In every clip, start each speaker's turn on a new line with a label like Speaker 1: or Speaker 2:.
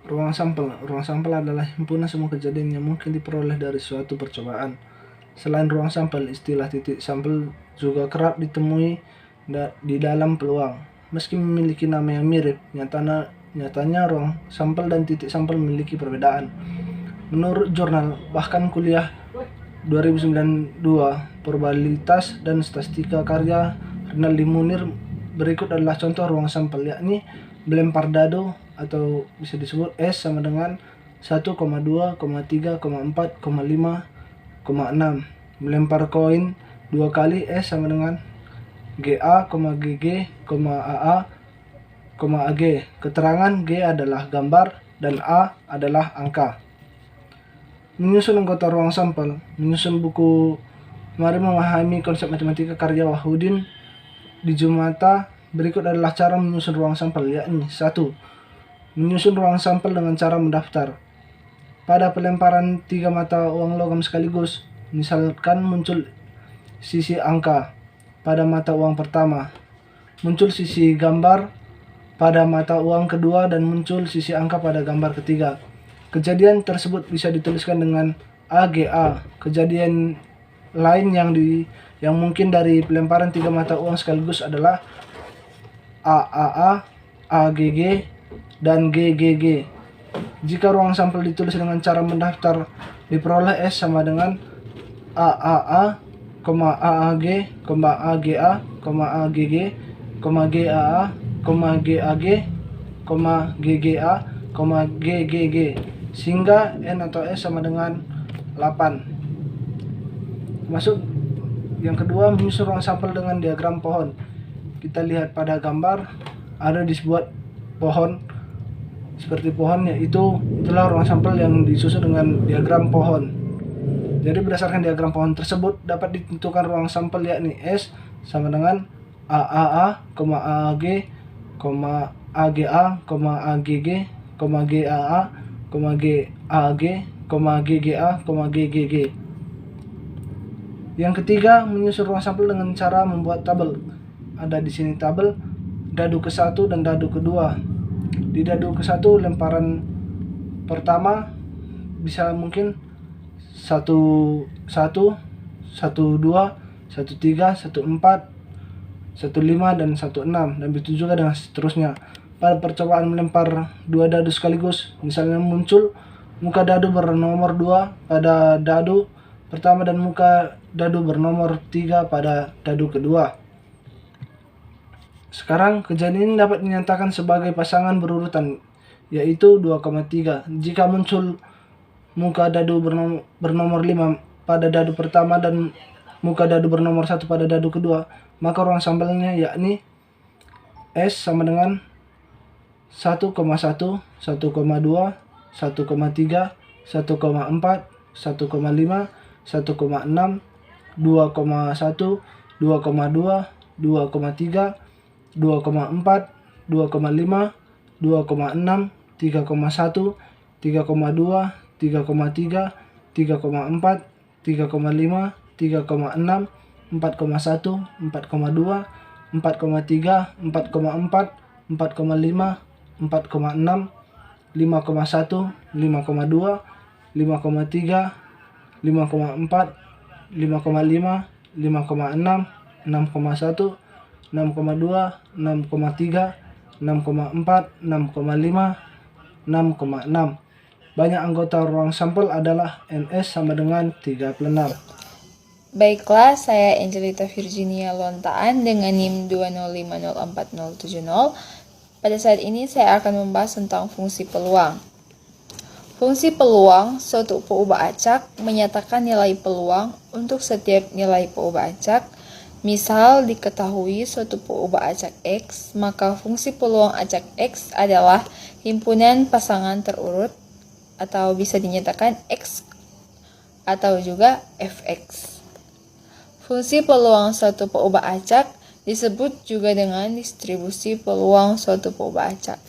Speaker 1: Ruang sampel. Ruang sampel adalah himpunan semua kejadian yang mungkin diperoleh dari suatu percobaan. Selain ruang sampel, istilah titik sampel juga kerap ditemui di dalam peluang. Meski memiliki nama yang mirip, nyatanya ruang sampel dan titik sampel memiliki perbedaan. Menurut jurnal Bahkan Kuliah 2092 Probabilitas dan Statistika karya Rinaldi Munir, berikut adalah contoh ruang sampel, yakni melempar dado atau bisa disebut S sama dengan 1,2, 3, 4, 5, 6. Melempar koin 2 kali S sama dengan GA, GG, AA, AG. Keterangan G adalah gambar dan A adalah angka. Menyusun anggota ruang sampel. Menyusun buku Mari Memahami Konsep Matematika karya Wahudin di Jumata. Berikut adalah cara menyusun ruang sampel, yakni 1. Menyusun ruang sampel dengan cara mendaftar. Pada pelemparan 3 mata uang logam sekaligus, misalkan muncul sisi angka pada mata uang pertama, muncul sisi gambar pada mata uang kedua, dan muncul sisi angka pada gambar ketiga. Kejadian tersebut bisa dituliskan dengan AGA. Kejadian lain yang mungkin dari pelemparan 3 mata uang sekaligus adalah AAA, AGG, dan GGG. Jika ruang sampel ditulis dengan cara mendaftar, diperoleh S sama dengan AAA, AAG, AGA, AGG, GAA, GAG, GGA, GGG, sehingga N atau S sama dengan 8. Masuk yang kedua, menyusun ruang sampel dengan diagram pohon. Kita lihat pada gambar ada dibuat pohon seperti pohon, yaitu itulah ruang sampel yang disusun dengan diagram pohon. Jadi berdasarkan diagram pohon tersebut dapat ditentukan ruang sampel, yakni S sama dengan AAA, AAG, AGA, AGG, GAA, GAG, GGA, GGG. Yang ketiga, menyusun ruang sampel dengan cara membuat tabel. Ada di sini tabel dadu ke-1 dan dadu kedua. Di dadu ke-1, lemparan pertama bisa mungkin 1, 1, 1, 2, 1, 3, 1, 4, 1, 5, dan 1, 6, dan begitu juga dengan seterusnya. Pada percobaan melempar 2 dadu sekaligus, misalnya muncul muka dadu bernomor 2 pada dadu pertama dan muka dadu bernomor 3 pada dadu kedua. Sekarang kejadian ini dapat dinyatakan sebagai pasangan berurutan, yaitu 2,3. Jika muncul muka dadu bernomor 5 pada dadu pertama dan muka dadu bernomor 1 pada dadu kedua, maka ruang sampelnya yakni S sama dengan 1,1, 1,2, 1,3, 1,4, 1,5, 1,6, 2,1, 2,2, 2,3, 2,4, 2,5, 2,6, 3,1, 3,2, 3,3, 3,4, 3,5, 3,6, 4,1, 4,2, 4,3, 4,4, 4,5, 4,6, 5,1, 5,2, 5,3, 5,4, 5,5, 5,6, 6,1, 6,2, 6,3, 6,4, 6,5, 6,6. Banyak anggota ruang sampel adalah NS sama dengan 3 plenar.
Speaker 2: Baiklah, saya Angelita Virginia Lontaan dengan NIM 2050470. Pada saat ini saya akan membahas tentang fungsi peluang. Fungsi peluang, suatu peubah acak, menyatakan nilai peluang untuk setiap nilai peubah acak. Misal diketahui suatu peubah acak X, maka fungsi peluang acak X adalah himpunan pasangan terurut, atau bisa dinyatakan X atau juga Fx. Fungsi peluang suatu peubah acak disebut juga dengan distribusi peluang suatu peubah acak.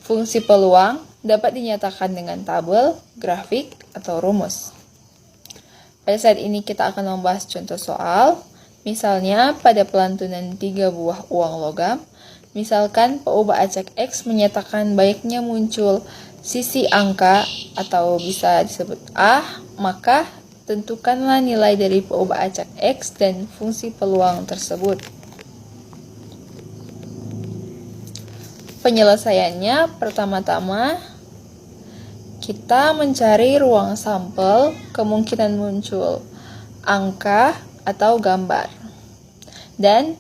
Speaker 2: Fungsi peluang dapat dinyatakan dengan tabel, grafik, atau rumus. Pada saat ini kita akan membahas contoh soal. Misalnya pada pelantunan 3 buah uang logam, misalkan peubah acak X menyatakan baiknya muncul sisi angka atau bisa disebut A, maka tentukanlah nilai dari peubah acak X dan fungsi peluang tersebut. Penyelesaiannya, pertama-tama kita mencari ruang sampel kemungkinan muncul angka atau gambar. Dan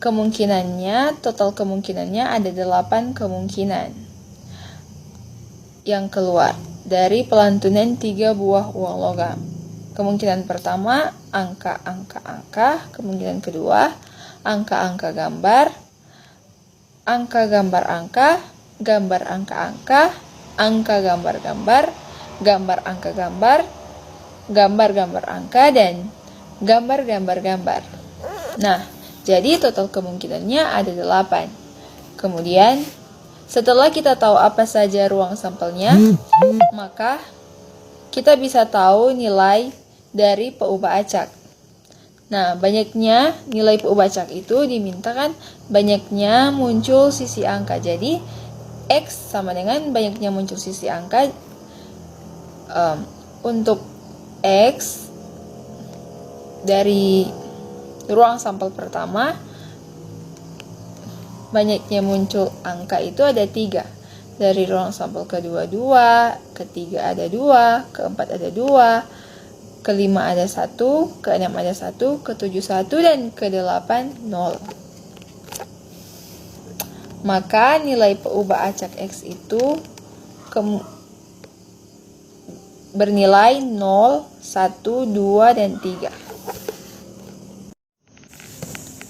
Speaker 2: kemungkinannya, total kemungkinannya ada 8 kemungkinan yang keluar dari pelantunan 3 buah uang logam. Kemungkinan pertama, angka-angka-angka. Kemungkinan kedua, angka-angka gambar, angka gambar angka, gambar angka-angka, angka gambar-gambar, gambar angka gambar, gambar gambar angka, dan gambar gambar-gambar. Nah, jadi total kemungkinannya ada 8. Kemudian, setelah kita tahu apa saja ruang sampelnya, maka kita bisa tahu nilai dari peubah acak. Nah, banyaknya nilai peubah acak itu dimintakan banyaknya muncul sisi angka. Jadi, X sama dengan banyaknya muncul sisi angka. Untuk X dari ruang sampel pertama, banyaknya muncul angka itu ada 3. Dari ruang sampel kedua 2, ketiga ada 2, keempat ada 2, kelima ada 1, keenam ada 1, ketujuh 1, dan ke-8 0. Maka nilai peubah acak X itu bernilai 0, 1, 2, dan 3.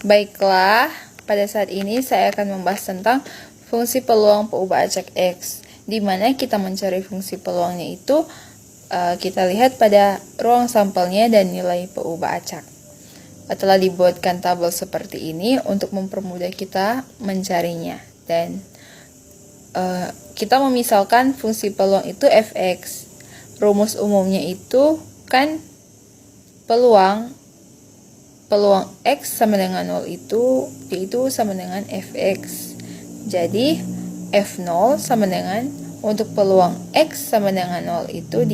Speaker 2: Baiklah, pada saat ini saya akan membahas tentang fungsi peluang peubah acak X, di mana kita mencari fungsi peluangnya itu kita lihat pada ruang sampelnya dan nilai peubah acak. Telah dibuatkan tabel seperti ini untuk mempermudah kita mencarinya, dan kita memisalkan fungsi peluang itu fx. Rumus umumnya itu kan peluang X sama dengan 0 itu yaitu sama dengan fx. Jadi f0 sama dengan, untuk peluang X sama dengan 0 itu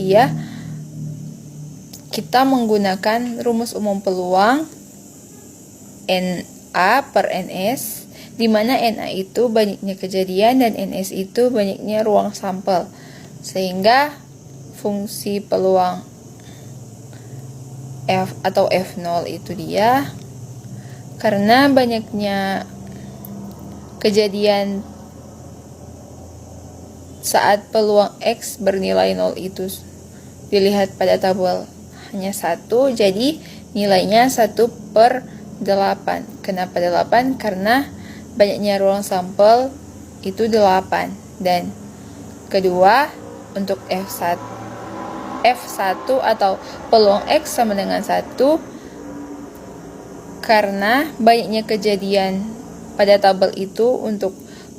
Speaker 2: kita menggunakan rumus umum peluang NA per NS, di mana NA itu banyaknya kejadian dan NS itu banyaknya ruang sampel. Sehingga fungsi peluang F atau F0 itu karena banyaknya kejadian saat peluang X bernilai 0 itu dilihat pada tabel hanya 1, jadi nilainya 1/8. Kenapa 8? Karena banyaknya ruang sampel itu 8. Dan kedua, untuk F1 atau peluang X sama dengan 1, karena banyaknya kejadian pada tabel itu untuk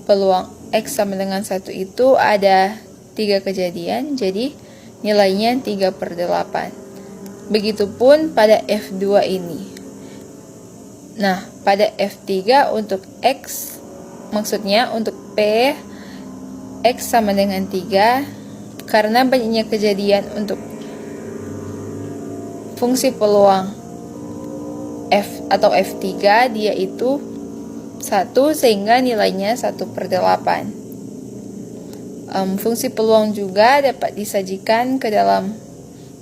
Speaker 2: peluang X sama dengan 1 itu ada 3 kejadian, jadi nilainya 3/8. Begitupun pada F2 ini. Nah, pada F3 untuk X, maksudnya untuk P, X sama dengan 3, karena banyaknya kejadian untuk fungsi peluang F atau F3, dia itu 1, sehingga nilainya 1/8. Fungsi peluang juga dapat disajikan ke dalam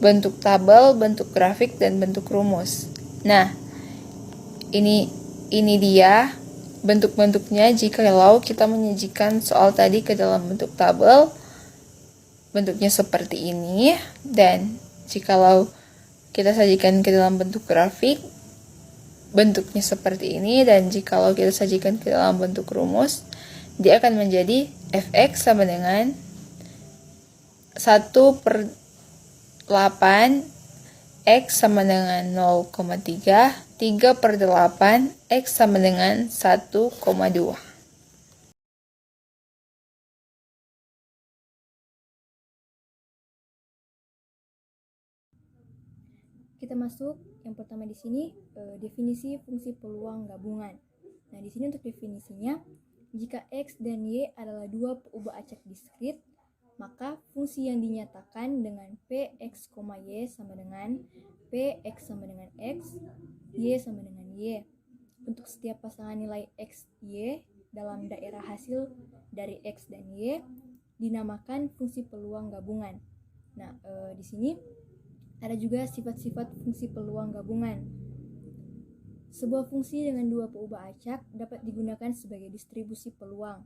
Speaker 2: bentuk tabel, bentuk grafik, dan bentuk rumus. Nah, ini dia bentuk-bentuknya jikalau kita menyajikan soal tadi ke dalam bentuk tabel. Bentuknya seperti ini, dan jikalau kita sajikan ke dalam bentuk grafik, bentuknya seperti ini, dan jikalau kita sajikan ke dalam bentuk rumus, dia akan menjadi fx sama dengan 1/8, x sama dengan 0,3, 3/8, x sama dengan 1,2.
Speaker 3: Kita masuk yang pertama di sini, definisi fungsi peluang gabungan. Nah, di sini untuk definisinya, Jika X dan Y adalah dua peubah acak diskrit, maka fungsi yang dinyatakan dengan Px, Y sama dengan Px sama dengan X, Y sama dengan Y. Untuk setiap pasangan nilai X, Y dalam daerah hasil dari X dan Y dinamakan fungsi peluang gabungan. Nah, di sini ada juga sifat-sifat fungsi peluang gabungan. Sebuah fungsi dengan dua peubah acak dapat digunakan sebagai distribusi peluang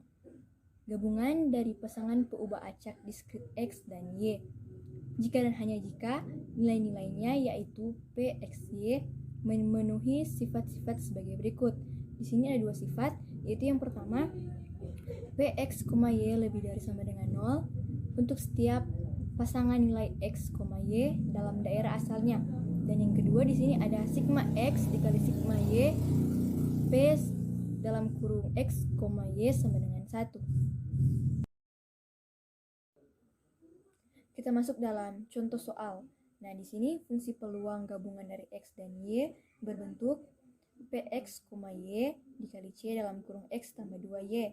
Speaker 3: gabungan dari pasangan peubah acak diskrit X dan Y. Jika dan hanya jika nilai-nilainya yaitu PXY memenuhi sifat-sifat sebagai berikut. Di sini ada dua sifat, yaitu yang pertama Px, Y lebih dari sama dengan 0 untuk setiap pasangan nilai X, Y dalam daerah asalnya. Dan yang kedua di sini ada sigma X dikali sigma Y P dalam kurung X, Y sama dengan 1. Kita masuk dalam contoh soal. Nah, di sini fungsi peluang gabungan dari X dan Y berbentuk Px, Y dikali C dalam kurung X tambah 2Y.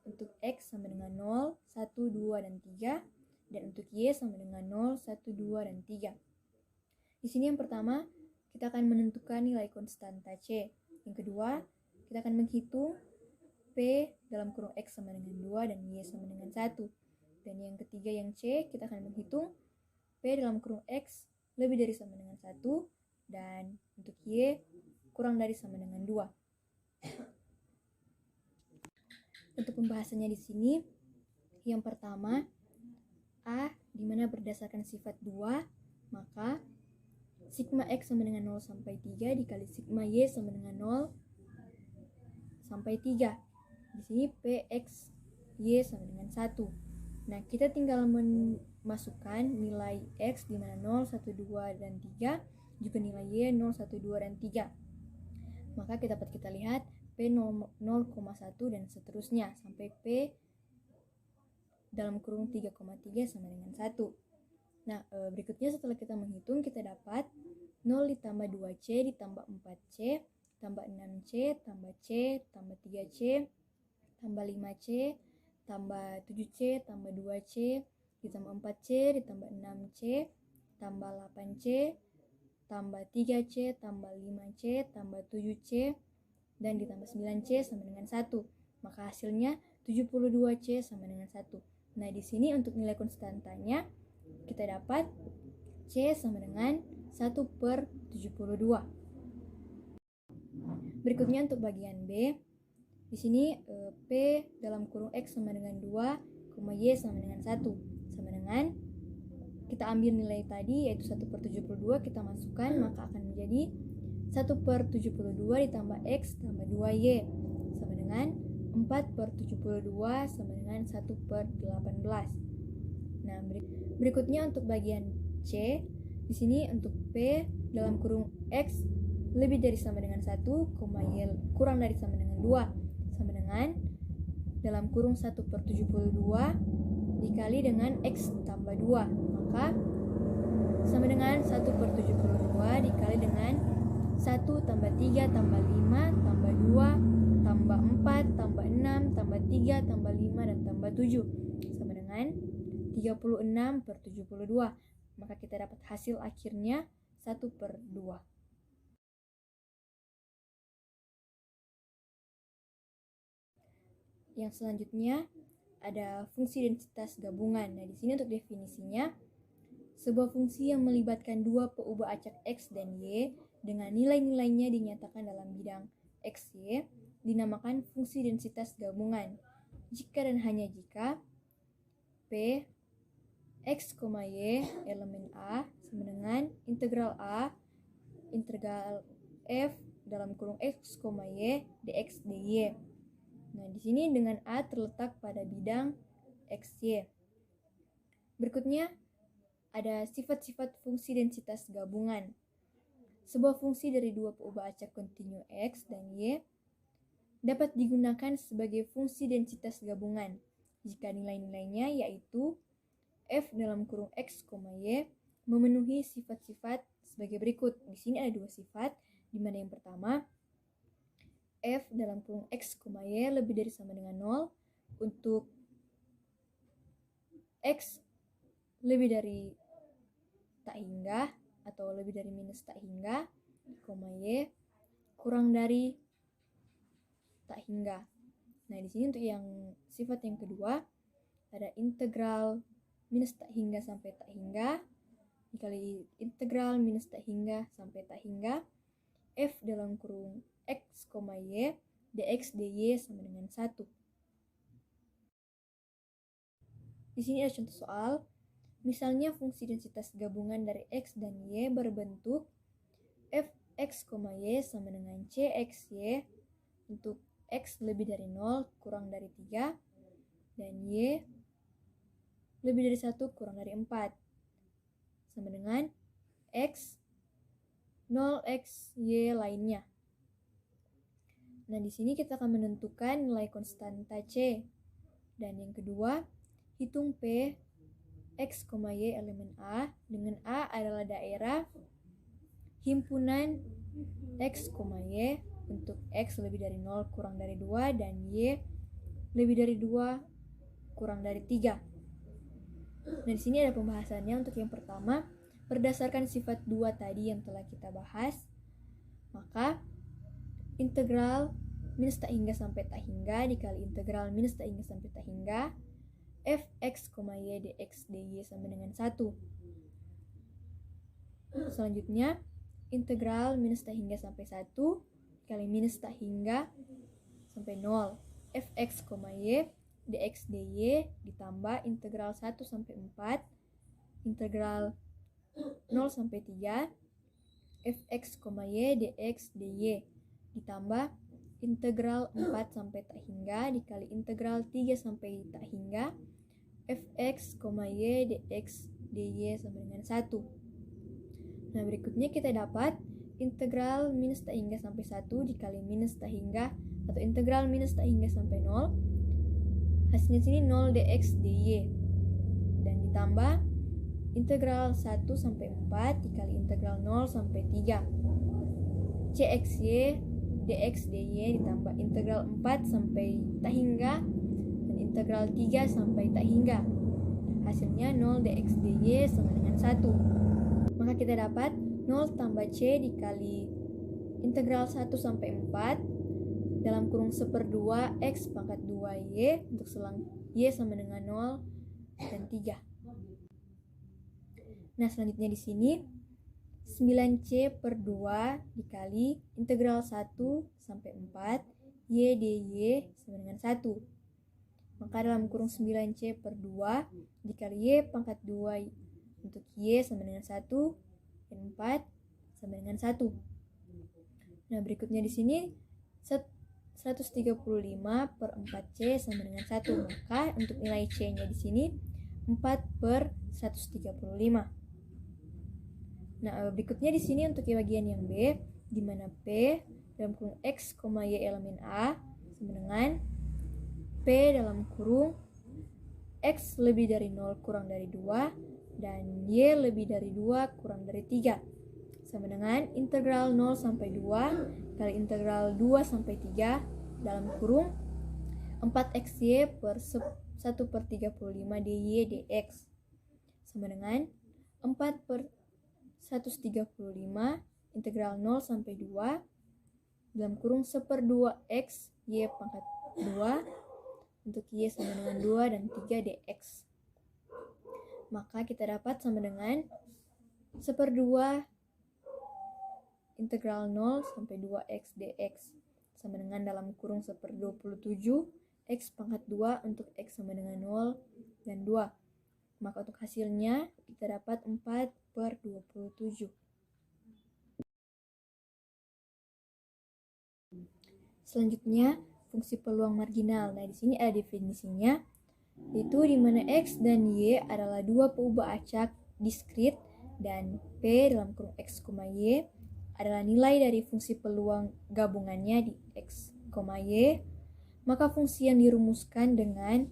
Speaker 3: Untuk X sama dengan 0, 1, 2, dan 3. Dan untuk Y sama dengan 0, 1, 2, dan 3. Di sini yang pertama, kita akan menentukan nilai konstanta C. Yang kedua, kita akan menghitung P dalam kurung X sama dengan 2 dan Y sama dengan 1. Dan yang ketiga yang C, kita akan menghitung P dalam kurung X lebih dari sama dengan 1 dan untuk Y kurang dari sama dengan 2. Untuk pembahasannya di sini, yang pertama A dimana berdasarkan sifat 2, maka sigma X sama dengan 0 sampai 3 dikali sigma Y sama dengan 0 sampai 3. Di sini Px Y sama dengan 1. Nah, kita tinggal memasukkan nilai X di mana 0, 1, 2, dan 3, juga nilai Y 0, 1, 2, dan 3. Maka dapat kita lihat P 0,1 dan seterusnya sampai P dalam kurung 3,3 sama dengan 1. Nah, berikutnya setelah kita menghitung, kita dapat 0 ditambah 2C ditambah 4C tambah 6C tambah C tambah 3C tambah 5C tambah 7C tambah 2C ditambah 4C ditambah 6C tambah 8C tambah 3C tambah 5C tambah 7C dan ditambah 9C sama dengan 1. Maka hasilnya 72C sama dengan 1. Nah, di sini untuk nilai konstantanya kita dapat C sama dengan 1/72. Berikutnya untuk bagian B. Di sini P dalam kurung X sama dengan 2, Y sama dengan 1. Sama dengan kita ambil nilai tadi yaitu 1/72, kita masukkan, maka akan menjadi 1/72 ditambah X tambah 2Y sama dengan 4/72 sama dengan 1/18. Nah, berikutnya untuk bagian C, di sini untuk P dalam kurung X lebih dari sama dengan 1, Y kurang dari sama dengan 2 sama dengan dalam kurung 1/72 dikali dengan X tambah 2, maka sama dengan 1/72 dikali dengan 1 tambah 3 tambah 5 tambah 2 tambah 4 tambah 6 tambah 3 tambah 5 dan tambah 7 sama dengan 36/72. Maka kita dapat hasil akhirnya 1/2. Yang selanjutnya ada fungsi densitas gabungan. Nah, di sini untuk definisinya, sebuah fungsi yang melibatkan dua peubah acak X dan Y dengan nilai-nilainya dinyatakan dalam bidang X, Y dinamakan fungsi densitas gabungan. Jika dan hanya jika P X, Y elemen A sama dengan integral A integral F dalam kurung X, Y dx dy. Nah, di sini dengan A terletak pada bidang X, Y. Berikutnya ada sifat-sifat fungsi densitas gabungan. Sebuah fungsi dari dua peubah acak kontinu X dan Y dapat digunakan sebagai fungsi densitas gabungan jika nilai-nilainya yaitu F dalam kurung X, Y memenuhi sifat-sifat sebagai berikut. Di sini ada dua sifat, di mana yang pertama f dalam kurung x, y lebih dari sama dengan 0 untuk x lebih dari tak hingga atau lebih dari minus tak hingga, y kurang dari tak hingga. Nah, di sini untuk yang sifat yang kedua ada integral minus tak hingga sampai tak hingga dikali integral minus tak hingga sampai tak hingga f dalam kurung x, y dx dy sama dengan 1. Di sini ada contoh soal. Misalnya fungsi densitas gabungan dari x dan y berbentuk fx, y sama dengan cxy untuk x lebih dari 0 kurang dari 3 dan y lebih dari 1 kurang dari 4 sama dengan x 0xy lainnya. Nah, di sini kita akan menentukan nilai konstanta c. Dan yang kedua, hitung p x, y elemen A, dengan A adalah daerah himpunan x, y untuk x lebih dari 0 kurang dari 2 dan y lebih dari 2 kurang dari 3. Nah, di sini ada pembahasannya. Untuk yang pertama, berdasarkan sifat 2 tadi yang telah kita bahas, maka integral minus tak hingga sampai tak hingga dikali integral minus tak hingga sampai tak hingga fx, y dx dy sama dengan 1. Selanjutnya, integral minus tak hingga sampai 1 dikali minus tak hingga sampai 0 fx, y dx dy ditambah integral 1 sampai 4 integral 0 sampai 3 fx, y dx dy ditambah integral 4 sampai tak hingga dikali integral 3 sampai tak hingga fx, y dx dy sama dengan 1. Nah, berikutnya kita dapat integral minus tak hingga sampai 1 dikali minus tak hingga atau integral minus tak hingga sampai 0. Hasilnya sini 0 dx dy dan ditambah integral 1 sampai 4 dikali integral 0 sampai 3 cxy dx dy ditambah integral 4 sampai tak hingga dan integral 3 sampai tak hingga. Hasilnya 0 dx dy sama dengan 1. Maka kita dapat 0 tambah c dikali integral 1 sampai 4 dalam kurung 1/2 x pangkat 2y untuk selang y sama dengan 0 dan 3. Nah, selanjutnya di sini 9c/2 dikali integral 1 sampai 4 y dy sama dengan 1. Maka dalam kurung 9c/2 dikali y pangkat 2 untuk y sama dengan 1 dan 4 sama dengan 1. Nah, berikutnya di sini 135/4c sama dengan 1. Maka untuk nilai c-nya di sini 4/135. Nah, berikutnya di sini untuk bagian yang B, di mana P dalam kurung x, y elemen A sama dengan P dalam kurung x lebih dari 0 kurang dari 2 dan y lebih dari 2 kurang dari 3 sama dengan integral 0 sampai 2 kali integral 2 sampai 3 dalam kurung 4xy per 1/35 dy dx sama dengan 4/135 integral 0 sampai 2 dalam kurung 1/2x y pangkat 2 untuk y sama dengan 2 dan 3 dx. Maka kita dapat sama dengan 1/2 integral 0 sampai 2x dx sama dengan dalam kurung 1/27 x pangkat 2 untuk x sama dengan 0 dan 2. Maka untuk hasilnya kita dapat 4/27. Selanjutnya, fungsi peluang marginal. Nah, di sini ada definisinya, yaitu di mana x dan y adalah dua peubah acak diskrit dan p dalam kurung x, y adalah nilai dari fungsi peluang gabungannya di x, y. Maka fungsi yang dirumuskan dengan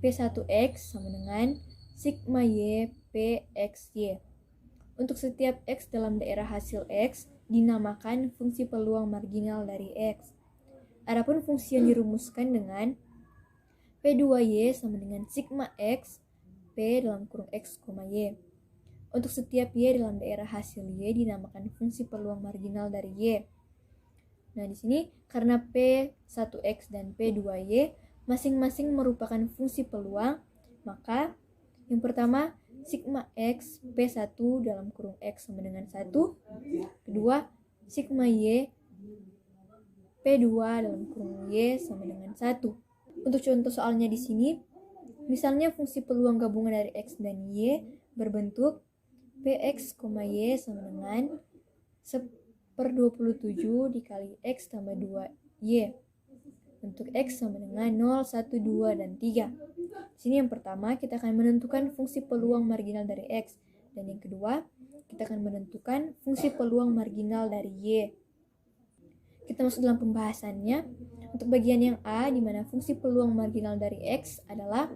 Speaker 3: p1x sama dengan sigma y pxy. Untuk setiap x dalam daerah hasil x dinamakan fungsi peluang marginal dari x. Adapun fungsi yang dirumuskan dengan P2Y sama dengan sigma X P dalam kurung X, Y. Untuk setiap Y dalam daerah hasil Y dinamakan fungsi peluang marginal dari Y. Nah, di sini karena P1X dan P2Y masing-masing merupakan fungsi peluang, maka yang pertama sigma X P1 dalam kurung X sama dengan 1. Kedua, sigma Y P2 dalam kurung Y sama dengan 1. Untuk contoh soalnya di sini, misalnya fungsi peluang gabungan dari X dan Y berbentuk Px, Y sama dengan 1/27 dikali X tambah 2Y. Untuk X sama dengan 0, 1, 2, dan 3. Di sini yang pertama kita akan menentukan fungsi peluang marginal dari X. Dan yang kedua, kita akan menentukan fungsi peluang marginal dari Y. Kita masuk dalam pembahasannya. Untuk bagian yang A, di mana fungsi peluang marginal dari X adalah,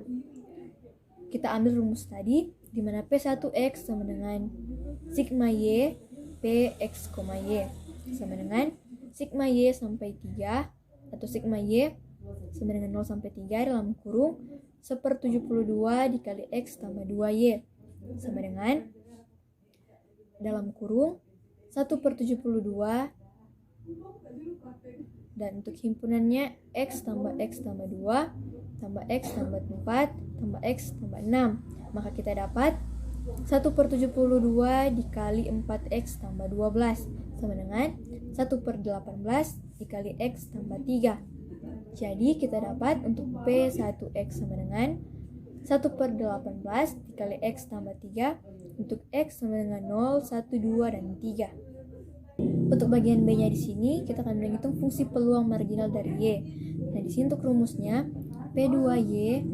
Speaker 3: kita ambil rumus tadi, di mana P1X sama dengan sigma Y Px, Y sama dengan sigma Y sampai 3 atau sigma Y sama dengan 0 sampai 3 dalam kurung 1/72 dikali X tambah 2Y sama dengan dalam kurung 1/72, dan untuk himpunannya X tambah 2 tambah X tambah 4 tambah X tambah 6. Maka kita dapat 1/72 dikali 4X tambah 12 sama dengan 1/18 dikali X tambah 3. Jadi kita dapat untuk P1X sama dengan 1/18 dikali X tambah 3, untuk X sama dengan 0, 1, 2, dan 3. Untuk bagian B-nya di sini kita akan menghitung fungsi peluang marginal dari Y. Nah, di sini untuk rumusnya P2Y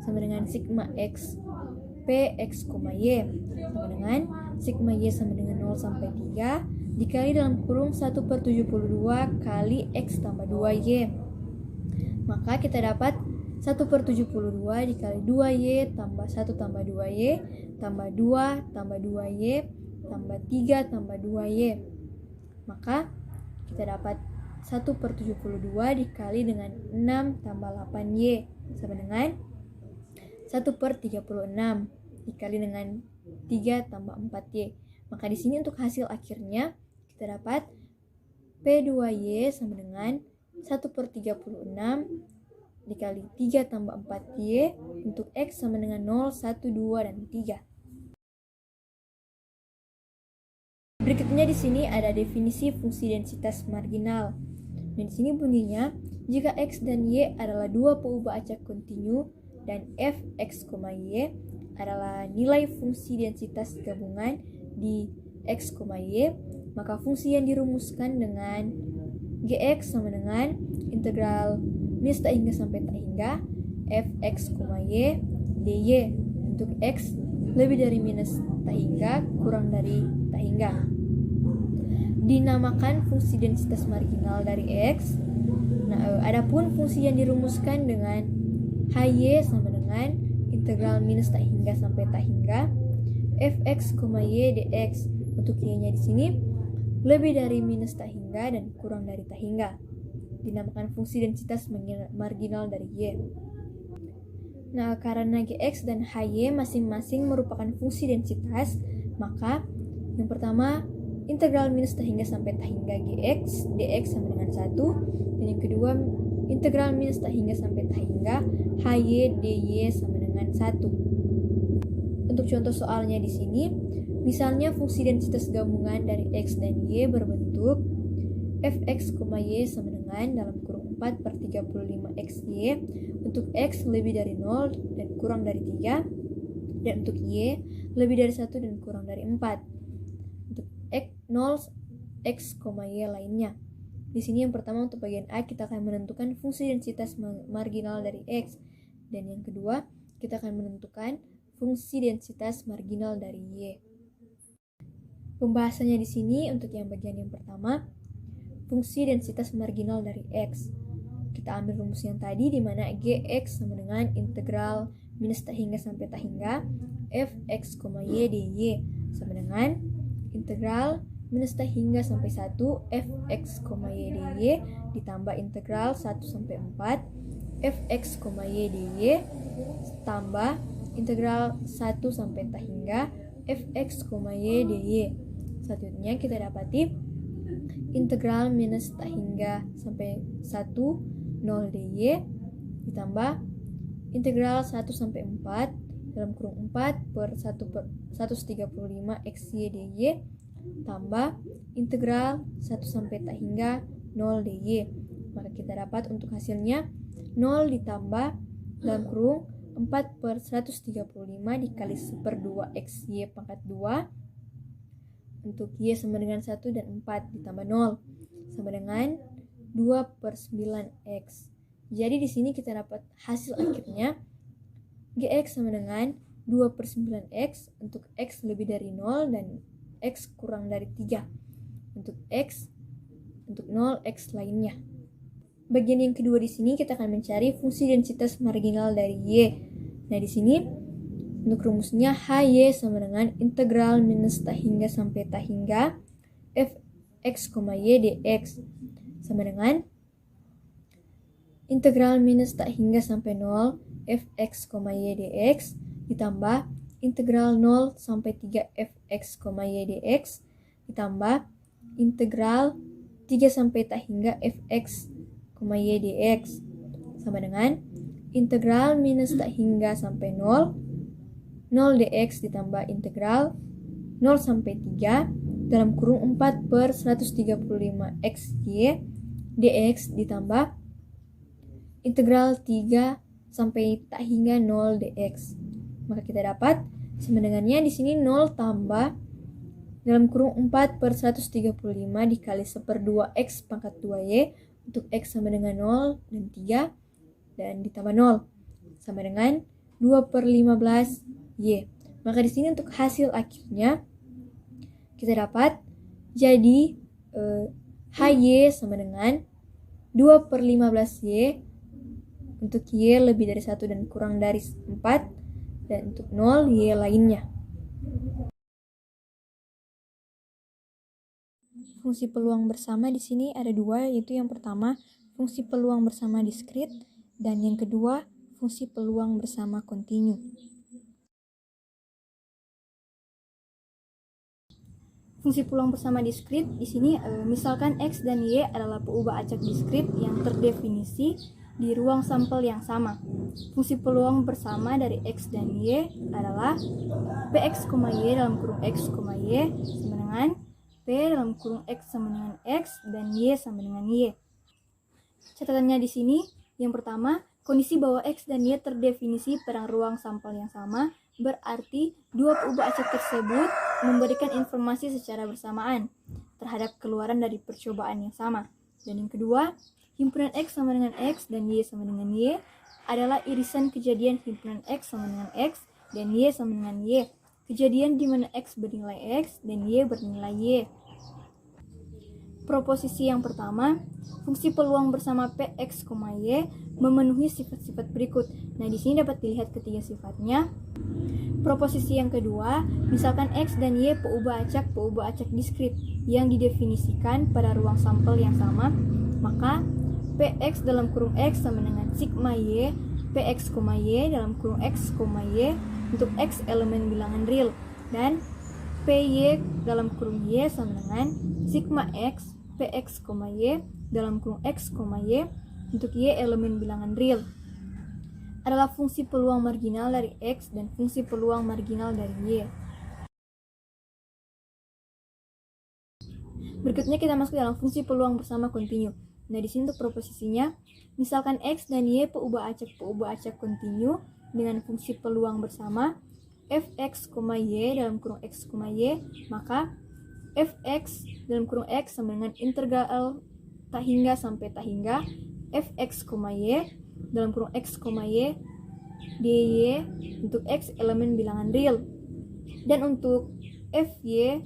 Speaker 3: sama dengan sigma X Px, Y sama dengan sigma Y sama dengan 0 sampai 3 dikali dalam kurung 1/72 kali X tambah 2Y. Maka kita dapat 1/72 dikali 2Y tambah 1 tambah 2Y tambah 2 tambah 2Y tambah 3 tambah 2Y. Maka kita dapat 1/72 dikali dengan 6 tambah 8Y sama dengan 1/36 dikali dengan 3 tambah 4Y. Maka di sini untuk hasil akhirnya kita dapat P2Y sama dengan 1/36 dikali 3 tambah 4Y, untuk X sama dengan 0, 1, 2, dan 3. Berikutnya di sini ada definisi fungsi densitas marginal. Dan di sini bunyinya, jika X dan Y adalah dua peubah acak kontinu dan Fx, Y adalah nilai fungsi densitas gabungan di X, Y, maka fungsi yang dirumuskan dengan Gx sama dengan integral minus tak hingga sampai tak hingga Fx, Y dy, untuk X lebih dari minus tak hingga kurang dari tak hingga, dinamakan fungsi densitas marginal dari X. Nah, adapun fungsi yang dirumuskan dengan Hy sama dengan integral minus tak hingga sampai tak hingga Fx, Y dx, untuk Y-nya di sini lebih dari minus tak hingga dan kurang dari tak hingga, dinamakan fungsi densitas marginal dari Y. Nah, karena Gx dan Hy masing-masing merupakan fungsi densitas, maka yang pertama integral minus tak hingga sampai tak hingga Gx dx sama dengan 1, dan yang kedua integral minus tak hingga sampai tak hingga Hy dy sama dengan 1. Untuk contoh soalnya di sini, misalnya fungsi densitas gabungan dari X dan Y berbentuk Fx, Y sama dengan dalam kurung 4/35xy, untuk X lebih dari 0 dan kurang dari 3, dan untuk Y lebih dari 1 dan kurang dari 4. Untuk X, 0, X, Y lainnya. Di sini yang pertama untuk bagian A kita akan menentukan fungsi densitas marginal dari X, dan yang kedua kita akan menentukan fungsi densitas marginal dari Y. Pembahasannya di sini untuk yang bagian yang pertama, fungsi densitas marginal dari X. Kita ambil rumus yang tadi di mana Gx sama dengan integral minus tak hingga sampai tak hingga Fx, Y dy sama dengan integral minus tak hingga sampai 1 fx, y dy ditambah integral 1 sampai 4 fx, y dy tambah integral 1 sampai tak hingga fx, y dy. Selanjutnya kita dapati integral minus tak hingga sampai 1 0 dy ditambah integral 1 sampai 4 dalam kurung 4 per 135 xy dy tambah integral 1 sampai tak hingga 0 dy. Maka kita dapat untuk hasilnya 0 ditambah dalam kurung 4 per 135 dikali 1/2 xy pangkat 2 untuk y sama dengan 1 dan 4 ditambah 0 sama dengan 2 per 9x. Jadi di sini kita dapat hasil akhirnya gx sama dengan 2 per 9x untuk x lebih dari 0 dan x kurang dari 3. Untuk x, untuk 0, x lainnya. Bagian yang kedua di sini kita akan mencari fungsi densitas marginal dari y. Nah di sini untuk rumusnya hy sama dengan integral minus tak hingga sampai tak hingga fx, y dx sama dengan integral minus tak hingga sampai 0 fx, y dx ditambah integral 0 sampai 3 fx, y dx ditambah integral 3 sampai tak hingga fx, y dx sama dengan integral minus tak hingga sampai 0 dx ditambah integral 0 sampai 3 dalam kurung 4 per 135 xy dx ditambah integral 3 sampai tak hingga 0 dx. Maka kita dapat sama dengannya di sini 0 tambah dalam kurung 4 per 135 dikali 1/2 x pangkat 2y untuk x sama dengan 0 dan 3 dan ditambah 0 sama dengan 2 per 15 y. Maka di sini untuk hasil akhirnya kita dapat jadi hy sama dengan 2 per 15 y untuk y lebih dari 1 dan kurang dari 4 dan untuk 0 y lainnya. Fungsi peluang bersama di sini ada dua, yaitu yang pertama fungsi peluang bersama diskrit dan yang kedua fungsi peluang bersama kontinu. Fungsi peluang bersama diskrit di sini misalkan x dan y adalah peubah acak diskrit yang terdefinisi di ruang sampel yang sama. Fungsi peluang bersama dari x dan y adalah px, y dalam kurung x, y sama dengan p dalam kurung x sama dengan x dan y sama dengan y. Catatannya di sini yang pertama, kondisi bahwa x dan y terdefinisi pada ruang sampel yang sama berarti dua peubah acak tersebut memberikan informasi secara bersamaan terhadap keluaran dari percobaan yang sama. Dan yang kedua, himpunan x sama dengan x dan y sama dengan y adalah irisan kejadian himpunan x sama dengan x dan y sama dengan y. Kejadian di mana x bernilai x dan y bernilai y. Proposisi yang pertama, fungsi peluang bersama px, y memenuhi sifat-sifat berikut. Nah, di sini dapat dilihat ketiga sifatnya. Proposisi yang kedua, misalkan x dan y peubah acak diskrit yang didefinisikan pada ruang sampel yang sama, maka px dalam kurung x sama dengan sigma y px, y dalam kurung x, y untuk x elemen bilangan real dan py dalam kurung y sama dengan sigma x px, y dalam kurung x, y untuk y elemen bilangan real adalah fungsi peluang marginal dari x dan fungsi peluang marginal dari y. Berikutnya kita masuk dalam fungsi peluang bersama kontinu. Nah, di sini untuk proposisinya, misalkan x dan y peubah acak kontinu dengan fungsi peluang bersama fx, y dalam kurung x, y, maka fx dalam kurung x sama dengan integral tak hingga sampai tak hingga fx, y dalam kurung x, y dy untuk x elemen bilangan real dan untuk fy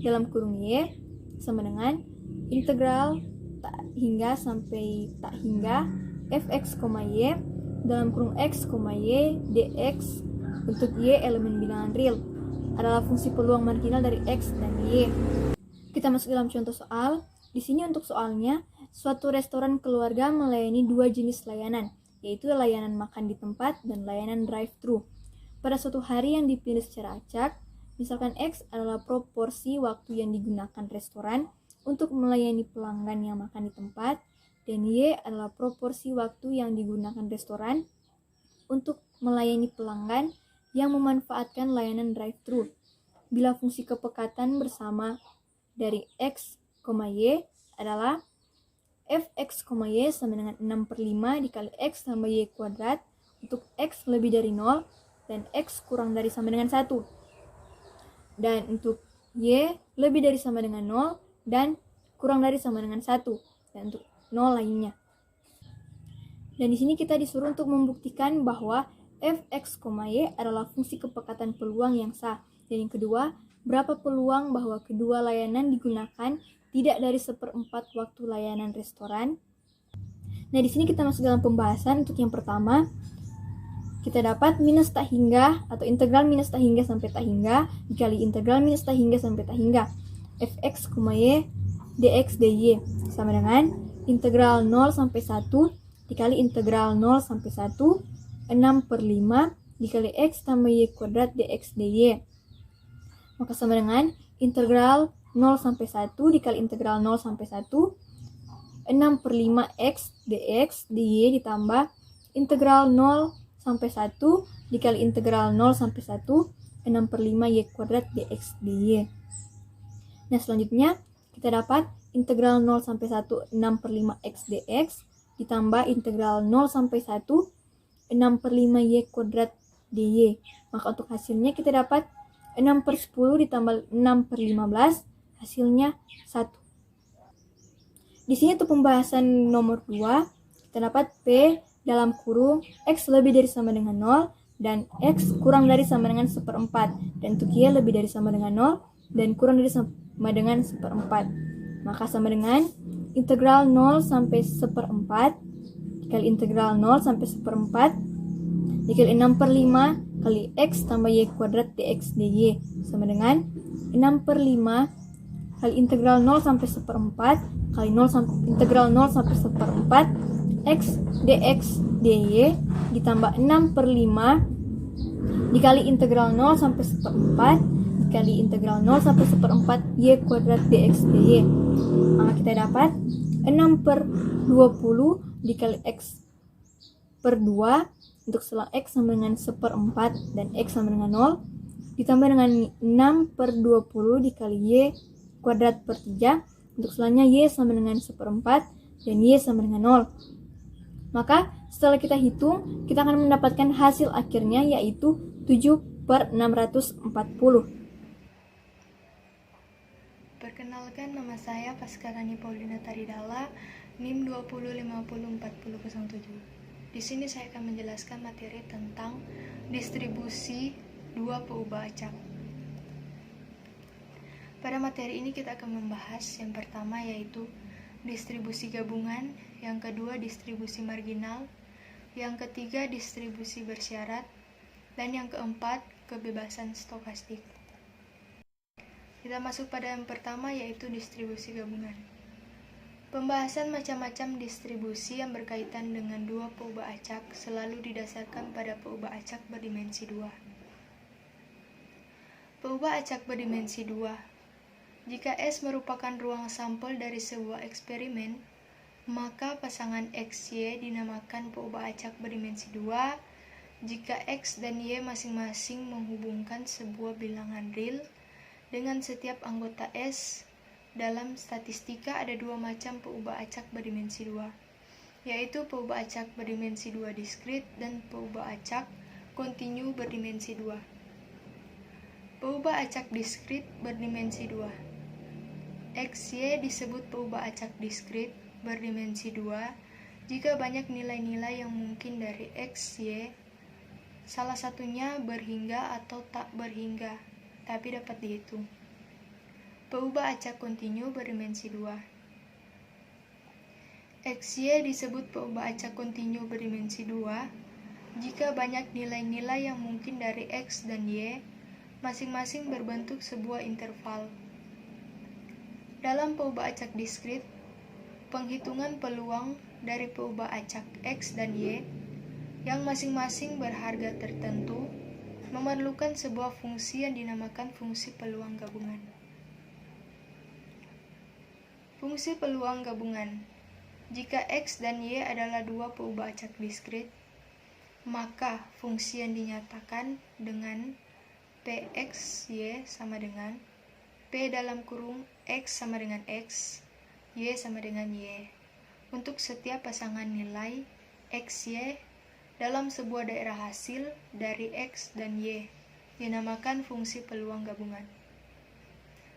Speaker 3: dalam kurung y sama dengan integral tak hingga sampai tak hingga fx, y dalam kurung x, y dx untuk y elemen bilangan real adalah fungsi peluang marginal dari x dan y. Kita masuk dalam contoh soal. Di sini untuk soalnya, suatu restoran keluarga melayani 2 jenis layanan, yaitu layanan makan di tempat dan layanan drive-thru. Pada suatu hari yang dipilih secara acak, misalkan X adalah proporsi waktu yang digunakan restoran untuk melayani pelanggan yang makan di tempat, dan Y adalah proporsi waktu yang digunakan restoran untuk melayani pelanggan yang memanfaatkan layanan drive-thru. Bila fungsi kepekatan bersama dari X, Y adalah fx, y sama dengan 6/5 dikali X tambah Y kuadrat untuk X lebih dari 0 dan X kurang dari sama dengan 1. Dan untuk Y lebih dari sama dengan 0 dan kurang dari sama dengan 1. Dan untuk 0 lainnya. Dan di sini kita disuruh untuk membuktikan bahwa fx, y adalah fungsi kepekatan peluang yang sah. Dan yang kedua, berapa peluang bahwa kedua layanan digunakan tidak dari 1/4 waktu layanan restoran. Nah, di sini kita masuk dalam pembahasan. Untuk yang pertama, kita dapat minus tak hingga atau integral minus tak hingga sampai tak hingga dikali integral minus tak hingga sampai tak hingga fx, y dx dy sama dengan integral 0 sampai 1 dikali integral 0 sampai 1 6/5 dikali X tambah Y kuadrat dx dy. Maka sama dengan integral 0 sampai 1 dikali integral 0 sampai 1 6/5 X dx dy ditambah integral 0 sampai 1 dikali integral 0 sampai 1 6/5 Y kuadrat dx dy. Nah, selanjutnya kita dapat integral 0 sampai 1 6/5 X dx ditambah integral 0 sampai 1 6/5 Y kuadrat dy. Maka untuk hasilnya kita dapat 6/10 ditambah 6/15 hasilnya 1. Di sini untuk pembahasan nomor 2, kita dapat P dalam kurung X lebih dari sama dengan 0 dan X kurang dari sama dengan 1/4. Dan untuk Y lebih dari sama dengan 0 dan kurang dari sama dengan 1/4. Maka sama dengan integral 0 sampai 1/4 dikali integral 0 sampai 1/4 dikali 6/5 kali X tambah Y kuadrat dx dy sama dengan 6/5 kali integral 0 sampai 1/4 kali 0 sampai integral 0 sampai 1/4 X dx dy ditambah 6/5 dikali integral 0 sampai 1/4 dikali integral 0 sampai 1/4 Y kuadrat dx dy. Maka kita dapat 6/20 dikali X per 2 untuk selang X sama dengan 1/4 dan X sama dengan 0 ditambah dengan 6/20 dikali Y kuadrat per 3 untuk selangnya Y sama dengan 1/4 dan Y sama dengan 0. Maka setelah kita hitung, kita akan mendapatkan hasil akhirnya yaitu 7/640.
Speaker 4: Perkenalkan, nama saya Paskalani Paulina Taridala, NIM 20504007. Di sini saya akan menjelaskan materi tentang distribusi dua peubah acak. Pada materi ini kita akan membahas yang pertama yaitu distribusi gabungan, yang kedua distribusi marginal, yang ketiga distribusi bersyarat, dan yang keempat kebebasan stokastik. Kita masuk pada yang pertama yaitu distribusi gabungan. Pembahasan macam-macam distribusi yang berkaitan dengan dua peubah acak selalu didasarkan pada peubah acak berdimensi 2. Peubah acak berdimensi 2. Jika S merupakan ruang sampel dari sebuah eksperimen, maka pasangan X-Y dinamakan peubah acak berdimensi 2 jika X dan Y masing-masing menghubungkan sebuah bilangan real dengan setiap anggota S. Dalam statistika ada dua macam peubah acak berdimensi 2, yaitu peubah acak berdimensi 2 diskrit dan peubah acak kontinu berdimensi 2. Peubah acak diskrit berdimensi 2. XY disebut peubah acak diskrit berdimensi 2 jika banyak nilai-nilai yang mungkin dari XY, salah satunya berhingga atau tak berhingga, tapi dapat dihitung. Peubah acak kontinu berdimensi 2. XY disebut peubah acak kontinu berdimensi 2 jika banyak nilai-nilai yang mungkin dari X dan Y masing-masing berbentuk sebuah interval. Dalam peubah acak diskrit, penghitungan peluang dari peubah acak X dan Y yang masing-masing berharga tertentu memerlukan sebuah fungsi yang dinamakan fungsi peluang gabungan. Fungsi peluang gabungan. Jika X dan Y adalah dua peubah acak diskrit, maka fungsi yang dinyatakan dengan PXY sama dengan P dalam kurung X sama dengan X, Y sama dengan Y. Untuk setiap pasangan nilai XY dalam sebuah daerah hasil dari X dan Y, dinamakan fungsi peluang gabungan.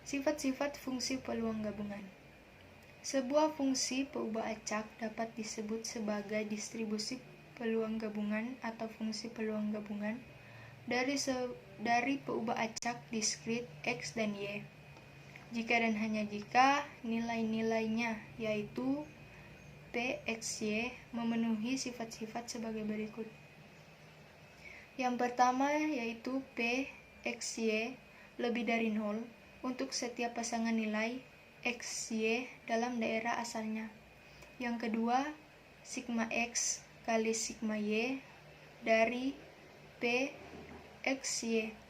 Speaker 4: Sifat-sifat fungsi peluang gabungan. Sebuah fungsi peubah acak dapat disebut sebagai distribusi peluang gabungan atau fungsi peluang gabungan dari peubah acak diskrit X dan Y. Jika dan hanya jika nilai-nilainya yaitu PXY memenuhi sifat-sifat sebagai berikut. Yang pertama yaitu PXY lebih dari 0 untuk setiap pasangan nilai XY dalam daerah asalnya. Yang kedua, sigma X kali sigma Y dari PXY.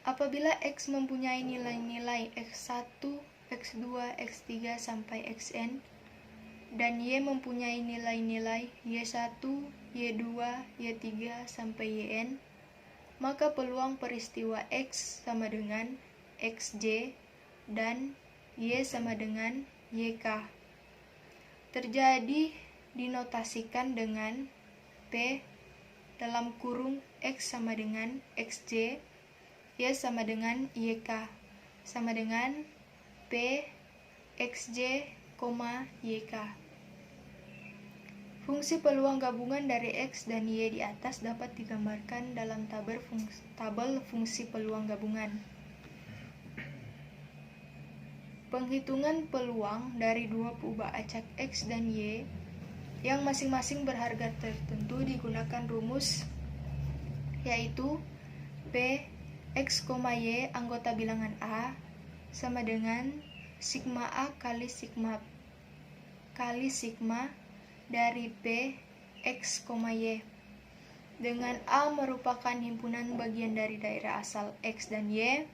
Speaker 4: Apabila X mempunyai nilai-nilai X1, X2, X3 sampai Xn, dan Y mempunyai nilai-nilai Y1, Y2, Y3 sampai Yn, maka peluang peristiwa X sama dengan Xj dan Y sama dengan YK terjadi dinotasikan dengan P dalam kurung X sama dengan Xj, Y sama dengan YK sama dengan P XJ, YK. Fungsi peluang gabungan dari X dan Y di atas dapat digambarkan dalam tabel fungsi peluang gabungan. Penghitungan peluang dari dua peubah acak X dan Y yang masing-masing berharga tertentu digunakan rumus yaitu P X, Y anggota bilangan A sama dengan sigma A kali sigma dari P X, Y, dengan A merupakan himpunan bagian dari daerah asal X dan Y.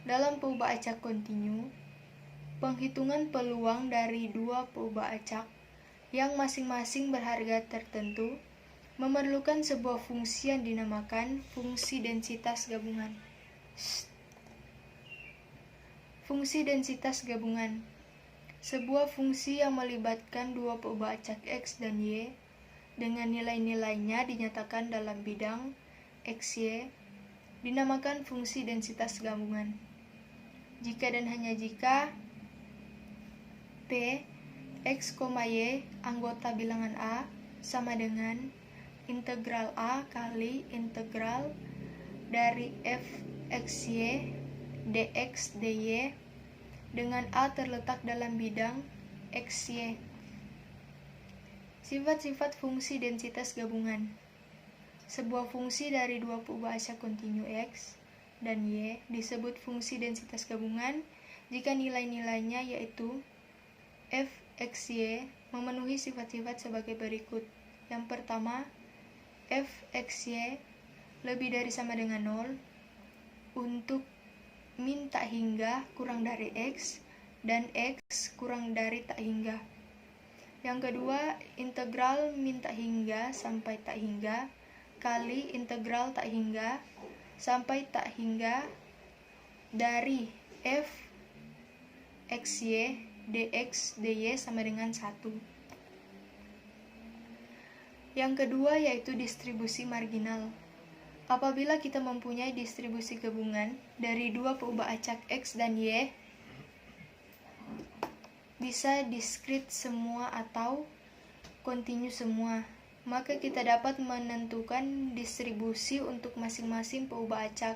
Speaker 4: Dalam peubah acak kontinu, penghitungan peluang dari dua peubah acak yang masing-masing berharga tertentu memerlukan sebuah fungsi yang dinamakan fungsi densitas gabungan. Fungsi densitas gabungan. Sebuah fungsi yang melibatkan dua peubah acak X dan Y dengan nilai-nilainya dinyatakan dalam bidang XY dinamakan fungsi densitas gabungan. Jika dan hanya jika P X, Y anggota bilangan A sama dengan integral A kali integral dari f XY dx dy dengan A terletak dalam bidang XY. Sifat-sifat fungsi densitas gabungan. Sebuah fungsi dari dua peubah acak kontinu X dan Y disebut fungsi densitas gabungan jika nilai-nilainya yaitu f XY memenuhi sifat-sifat sebagai berikut. Yang pertama, f XY lebih dari sama dengan 0 untuk min tak hingga kurang dari X dan X kurang dari tak hingga. Yang kedua, integral min tak hingga sampai tak hingga kali integral tak hingga sampai tak hingga dari f XY dx dy sama dengan 1. Yang kedua yaitu distribusi marginal. Apabila kita mempunyai distribusi gabungan dari dua peubah acak X dan Y, bisa diskrit semua atau kontinu semua, maka kita dapat menentukan distribusi untuk masing-masing peubah acak.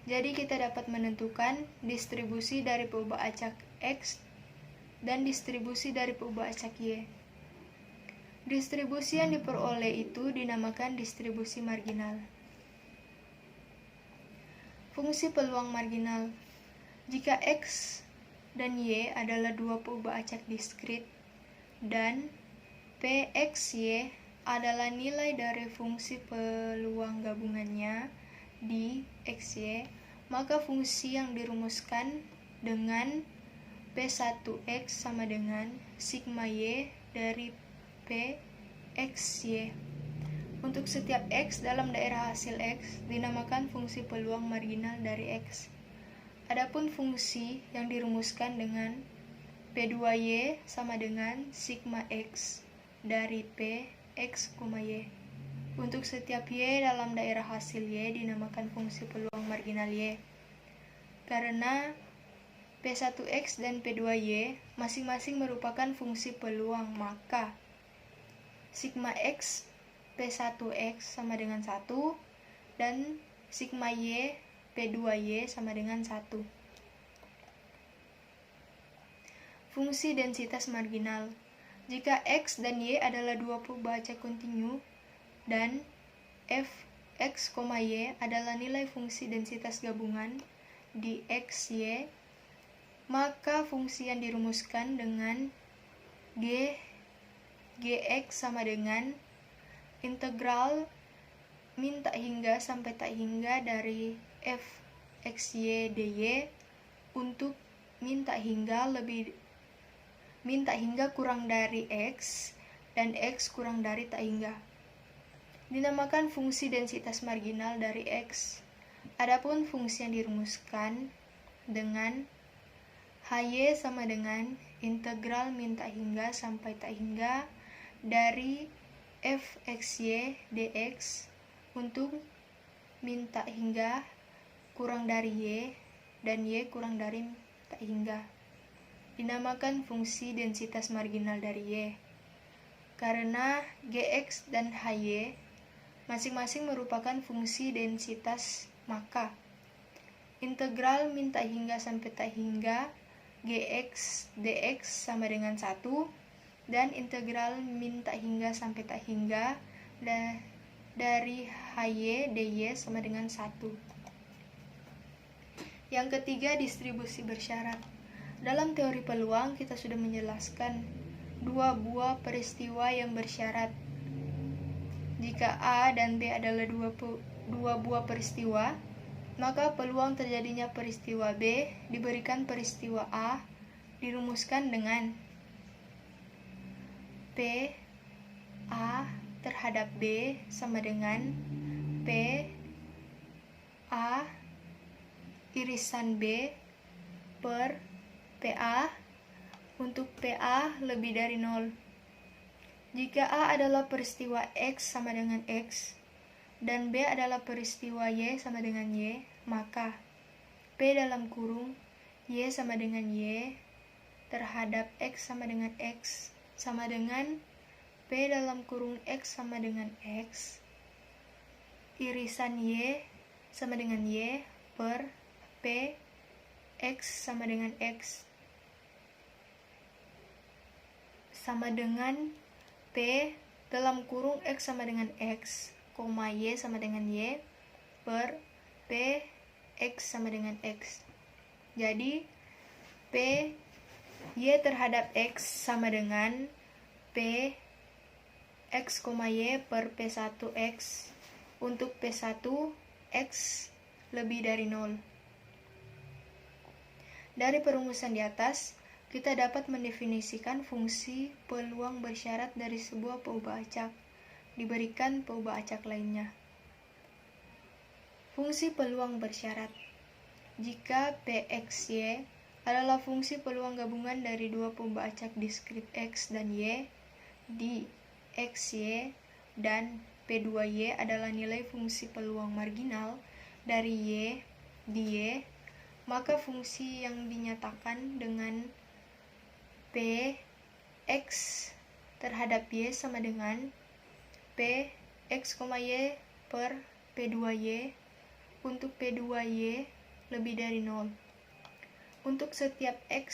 Speaker 4: Jadi kita dapat menentukan distribusi dari peubah acak X dan distribusi dari peubah acak Y. Distribusi yang diperoleh itu dinamakan distribusi marginal. Fungsi peluang marginal. Jika X dan Y adalah dua peubah acak diskrit dan PXY adalah nilai dari fungsi peluang gabungannya di XY, maka fungsi yang dirumuskan dengan P1X sama dengan sigma Y dari PXY. Untuk setiap X dalam daerah hasil X dinamakan fungsi peluang marginal dari X. Adapun fungsi yang dirumuskan dengan P2Y sama dengan sigma X dari P X, Y. Untuk setiap Y dalam daerah hasil Y dinamakan fungsi peluang marginal Y. Karena P1X dan P2Y masing-masing merupakan fungsi peluang, maka sigma X P1X sama dengan 1 dan sigma Y P2Y sama dengan 1. Fungsi densitas marginal. Jika X dan Y adalah dua peubah acak kontinu dan f X, Y adalah nilai fungsi densitas gabungan di X, Y, maka fungsi yang dirumuskan dengan Gx sama dengan integral min tak hingga sampai tak hingga dari f xy dy untuk min tak hingga kurang dari x dan x kurang dari tak hingga. Dinamakan fungsi densitas marginal dari x. Adapun fungsi yang dirumuskan dengan hy sama dengan integral min tak hingga sampai tak hingga dari f xy dx untuk min tak hingga kurang dari y dan y kurang dari tak hingga. Dinamakan fungsi densitas marginal dari y. Karena gx dan hy masing-masing merupakan fungsi densitas, maka integral min tak hingga sampai tak hingga gx dx sama dengan 1 dan integral min tak hingga sampai tak hingga dari hy dy sama dengan 1. Yang ketiga, distribusi bersyarat. Dalam teori peluang kita sudah menjelaskan dua buah peristiwa yang bersyarat. Jika A dan B adalah dua buah peristiwa, maka peluang terjadinya peristiwa B diberikan peristiwa A dirumuskan dengan P A terhadap B sama dengan P A irisan B per PA untuk PA lebih dari 0. Jika A adalah peristiwa X sama dengan X dan B adalah peristiwa Y sama dengan Y, maka P dalam kurung Y sama dengan Y terhadap X sama dengan X sama dengan P dalam kurung X sama dengan X irisan Y sama dengan Y per P X sama dengan X sama dengan P dalam kurung X sama dengan X, Y sama dengan Y per P X sama dengan X. Jadi P Y terhadap X sama dengan P X, Y per P1X untuk P1X lebih dari 0. Dari perumusan di atas, kita dapat mendefinisikan fungsi peluang bersyarat dari sebuah peubah acak diberikan peubah acak lainnya. Fungsi peluang bersyarat. Jika PXY adalah fungsi peluang gabungan dari dua peubah acak diskrit X dan Y di XY dan P2Y adalah nilai fungsi peluang marginal dari Y di Y, maka fungsi yang dinyatakan dengan P X terhadap Y sama dengan P X, Y per P2Y untuk P2Y lebih dari 0. Untuk setiap X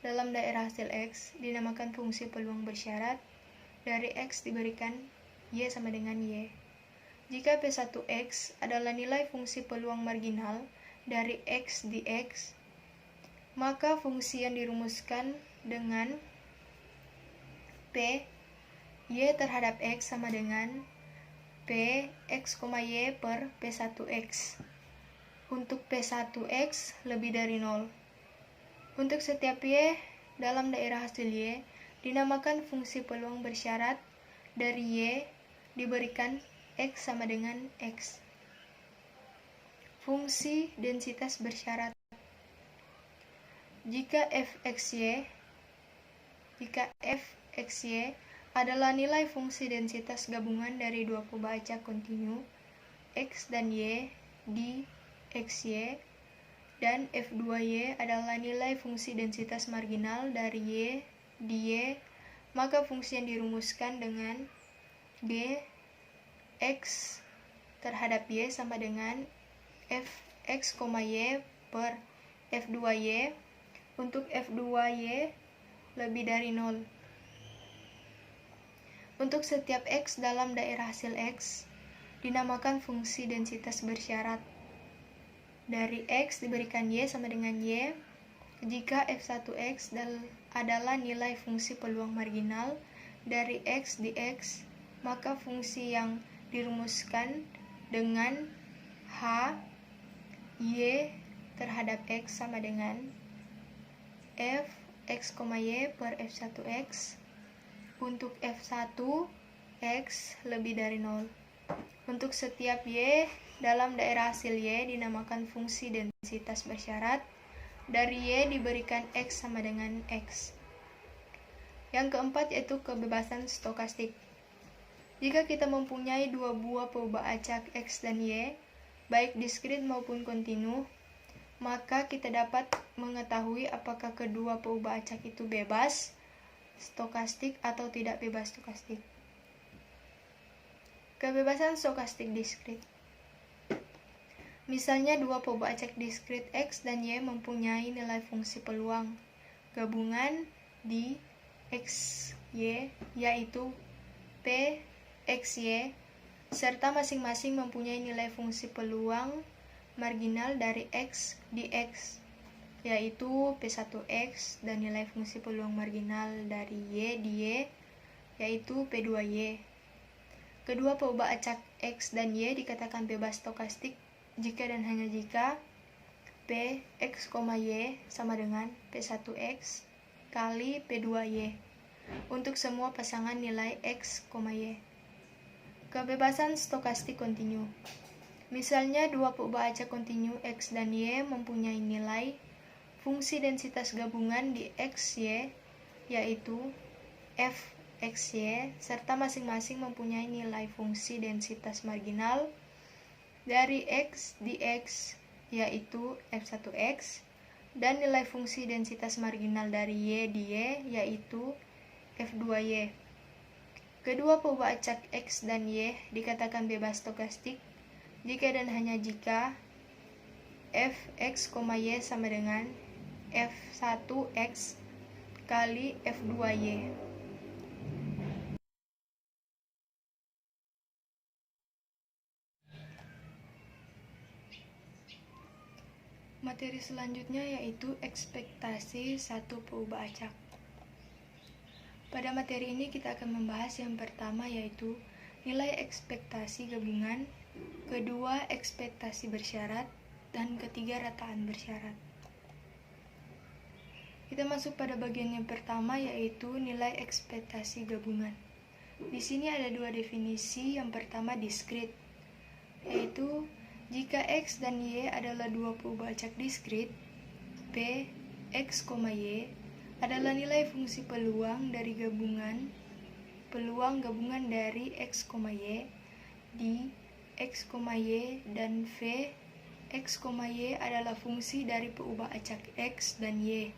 Speaker 4: dalam daerah hasil X dinamakan fungsi peluang bersyarat dari X diberikan Y sama dengan Y. Jika P1X adalah nilai fungsi peluang marginal dari X di X, maka fungsi yang dirumuskan dengan P Y terhadap X sama dengan P X, Y per P1X. Untuk P1X lebih dari 0. Untuk setiap Y dalam daerah hasil Y, dinamakan fungsi peluang bersyarat dari Y diberikan X sama dengan X. Fungsi densitas bersyarat. Jika fxy adalah nilai fungsi densitas gabungan dari dua pembaca kontinu X dan Y di xy, dan f2y adalah nilai fungsi densitas marginal dari Y di Y, maka fungsi yang dirumuskan dengan G X terhadap Y sama dengan fx, Y per f2y. Untuk f2y lebih dari 0. Untuk setiap X dalam daerah hasil X, dinamakan fungsi densitas bersyarat dari X diberikan Y sama dengan Y jika f1X adalah nilai fungsi peluang marginal dari X di X, maka fungsi yang dirumuskan dengan H Y terhadap X sama dengan f X, Y per f1X. Untuk f1X lebih dari 0. Untuk setiap Y dalam daerah hasil Y dinamakan fungsi densitas bersyarat dari Y diberikan X sama dengan X. Yang keempat yaitu kebebasan stokastik. Jika kita mempunyai dua buah peubah acak X dan Y, baik diskrit maupun kontinu, maka kita dapat mengetahui apakah kedua peubah acak itu bebas stokastik atau tidak bebas stokastik. Kebebasan stokastik diskrit. Misalnya dua peubah acak diskrit X dan Y mempunyai nilai fungsi peluang gabungan di XY, yaitu P XY, serta masing-masing mempunyai nilai fungsi peluang marginal dari X di X, yaitu P1X, dan nilai fungsi peluang marginal dari Y di Y, yaitu P2Y. Kedua peubah acak X dan Y dikatakan bebas stokastik jika dan hanya jika P X, Y sama dengan P1X kali P2Y untuk semua pasangan nilai X, Y. Kebebasan stokastik kontinu. Misalnya dua peubah acak kontinu X dan Y mempunyai nilai fungsi densitas gabungan di XY, yaitu f XY, serta masing-masing mempunyai nilai fungsi densitas marginal dari X di X, yaitu f1X, dan nilai fungsi densitas marginal dari Y di Y, yaitu f2Y. Kedua peubah acak X dan Y dikatakan bebas stokastik jika dan hanya jika fx, Y sama dengan f1x kali f2y. Materi selanjutnya yaitu ekspektasi satu peubah acak. Pada materi ini kita akan membahas yang pertama yaitu nilai ekspektasi gabungan, kedua ekspektasi bersyarat, dan ketiga rataan bersyarat. Kita masuk pada bagian yang pertama yaitu nilai ekspektasi gabungan. Di sini ada dua definisi. Yang pertama diskrit, yaitu jika X dan Y adalah dua peubah acak diskrit, P X, Y adalah nilai fungsi peluang dari peluang gabungan dari X, Y di X, Y, dan V X, Y adalah fungsi dari peubah acak X dan Y.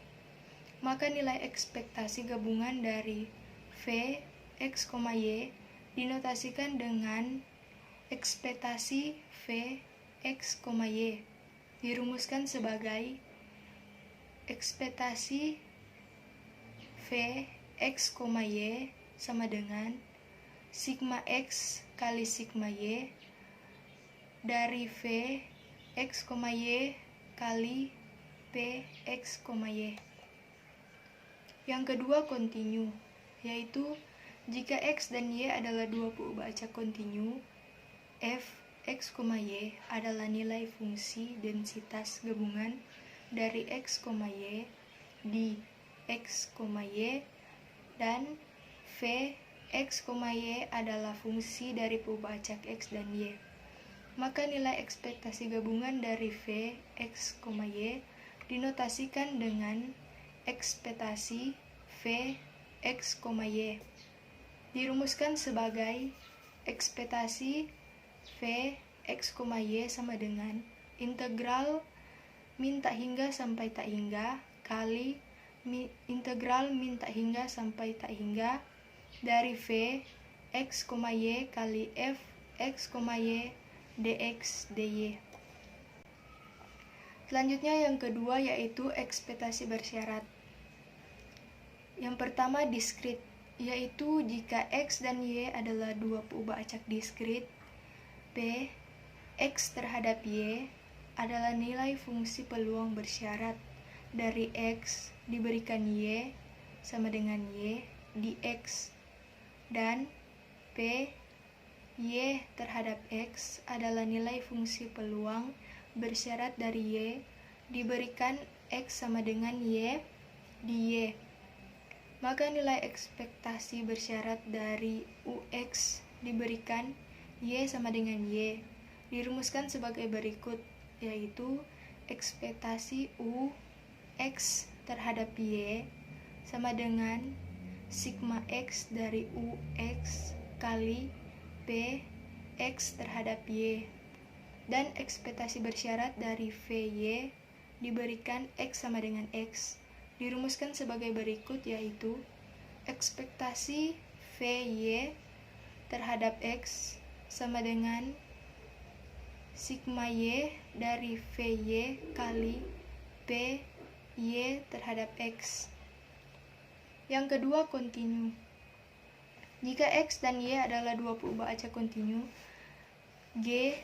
Speaker 4: Maka nilai ekspektasi gabungan dari V X, Y dinotasikan dengan ekspektasi V X, Y, dirumuskan sebagai ekspektasi V X, Y sama dengan sigma X kali sigma Y dari V X, Y kali P X, Y. Yang kedua kontinu, yaitu jika X dan Y adalah dua peubah acak kontinu, F X, Y adalah nilai fungsi densitas gabungan dari X, Y di X, Y, dan V X, Y adalah fungsi dari peubah acak X dan Y. Maka nilai ekspektasi gabungan dari V X, Y dinotasikan dengan ekspektasi V X, Y. Dirumuskan sebagai ekspektasi V X, Y sama dengan integral min tak hingga sampai tak hingga kali integral min tak hingga sampai tak hingga dari V X, Y kali F X, Y dx dy. Selanjutnya yang kedua yaitu ekspektasi bersyarat. Yang pertama diskrit, yaitu jika X dan Y adalah dua peubah acak diskrit, P X terhadap Y adalah nilai fungsi peluang bersyarat dari X diberikan Y sama dengan Y dx, dan P Y terhadap X adalah nilai fungsi peluang bersyarat dari Y diberikan X sama dengan Y dy. Maka nilai ekspektasi bersyarat dari UX diberikan Y sama dengan Y dirumuskan sebagai berikut, yaitu ekspektasi UX terhadap Y sama dengan sigma X dari UX kali P X terhadap Y, dan ekspektasi bersyarat dari VY diberikan X sama dengan X dirumuskan sebagai berikut, yaitu ekspektasi VY terhadap X sama dengan sigma Y dari VY kali P Y terhadap X. Yang kedua kontinu. Jika X dan Y adalah dua peubah acak kontinu, G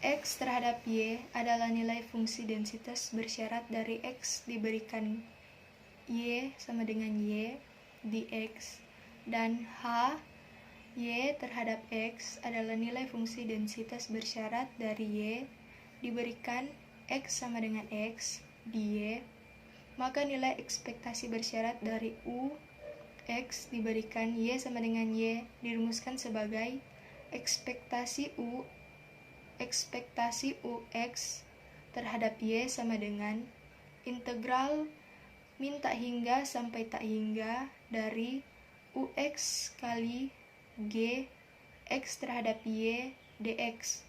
Speaker 4: X terhadap Y adalah nilai fungsi densitas bersyarat dari X diberikan Y sama dengan Y dx, dan H Y terhadap X adalah nilai fungsi densitas bersyarat dari Y diberikan X sama dengan X dy. Maka nilai ekspektasi bersyarat dari U X diberikan Y sama dengan Y dirumuskan sebagai ekspektasi UX terhadap Y sama dengan integral min tak hingga sampai tak hingga dari UX kali G X terhadap Y dx,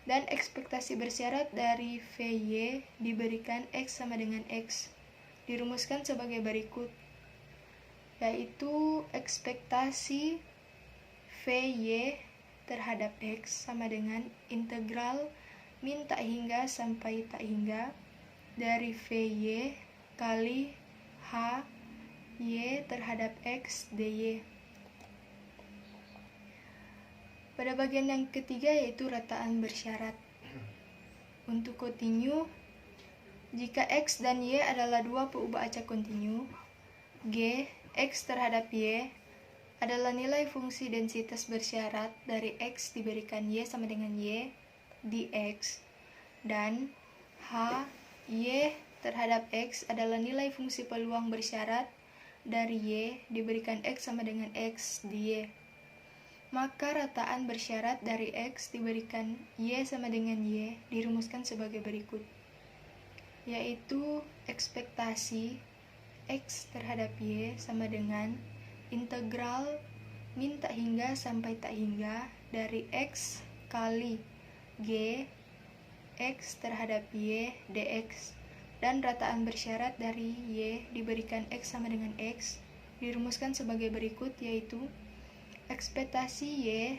Speaker 4: dan ekspektasi bersyarat dari VY diberikan X sama dengan X dirumuskan sebagai berikut, yaitu ekspektasi VY terhadap X sama dengan integral min tak hingga sampai tak hingga dari VY kali H Y terhadap X dy. Pada bagian yang ketiga yaitu rataan bersyarat. Untuk kontinu, jika X dan Y adalah dua peubah acak kontinu, G X terhadap Y adalah nilai fungsi densitas bersyarat dari X diberikan Y sama dengan Y dx, dan H Y terhadap X adalah nilai fungsi peluang bersyarat dari Y diberikan X sama dengan X dy. Maka rataan bersyarat dari X diberikan Y sama dengan Y dirumuskan sebagai berikut, yaitu ekspektasi X terhadap Y sama dengan integral min tak hingga sampai tak hingga dari X kali G X terhadap Y dx, dan rataan bersyarat dari Y diberikan X sama dengan X dirumuskan sebagai berikut, yaitu ekspektasi Y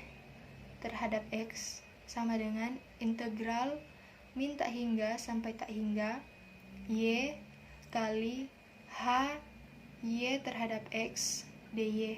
Speaker 4: terhadap X sama dengan integral min tak hingga sampai tak hingga Y kali H Y terhadap X dy.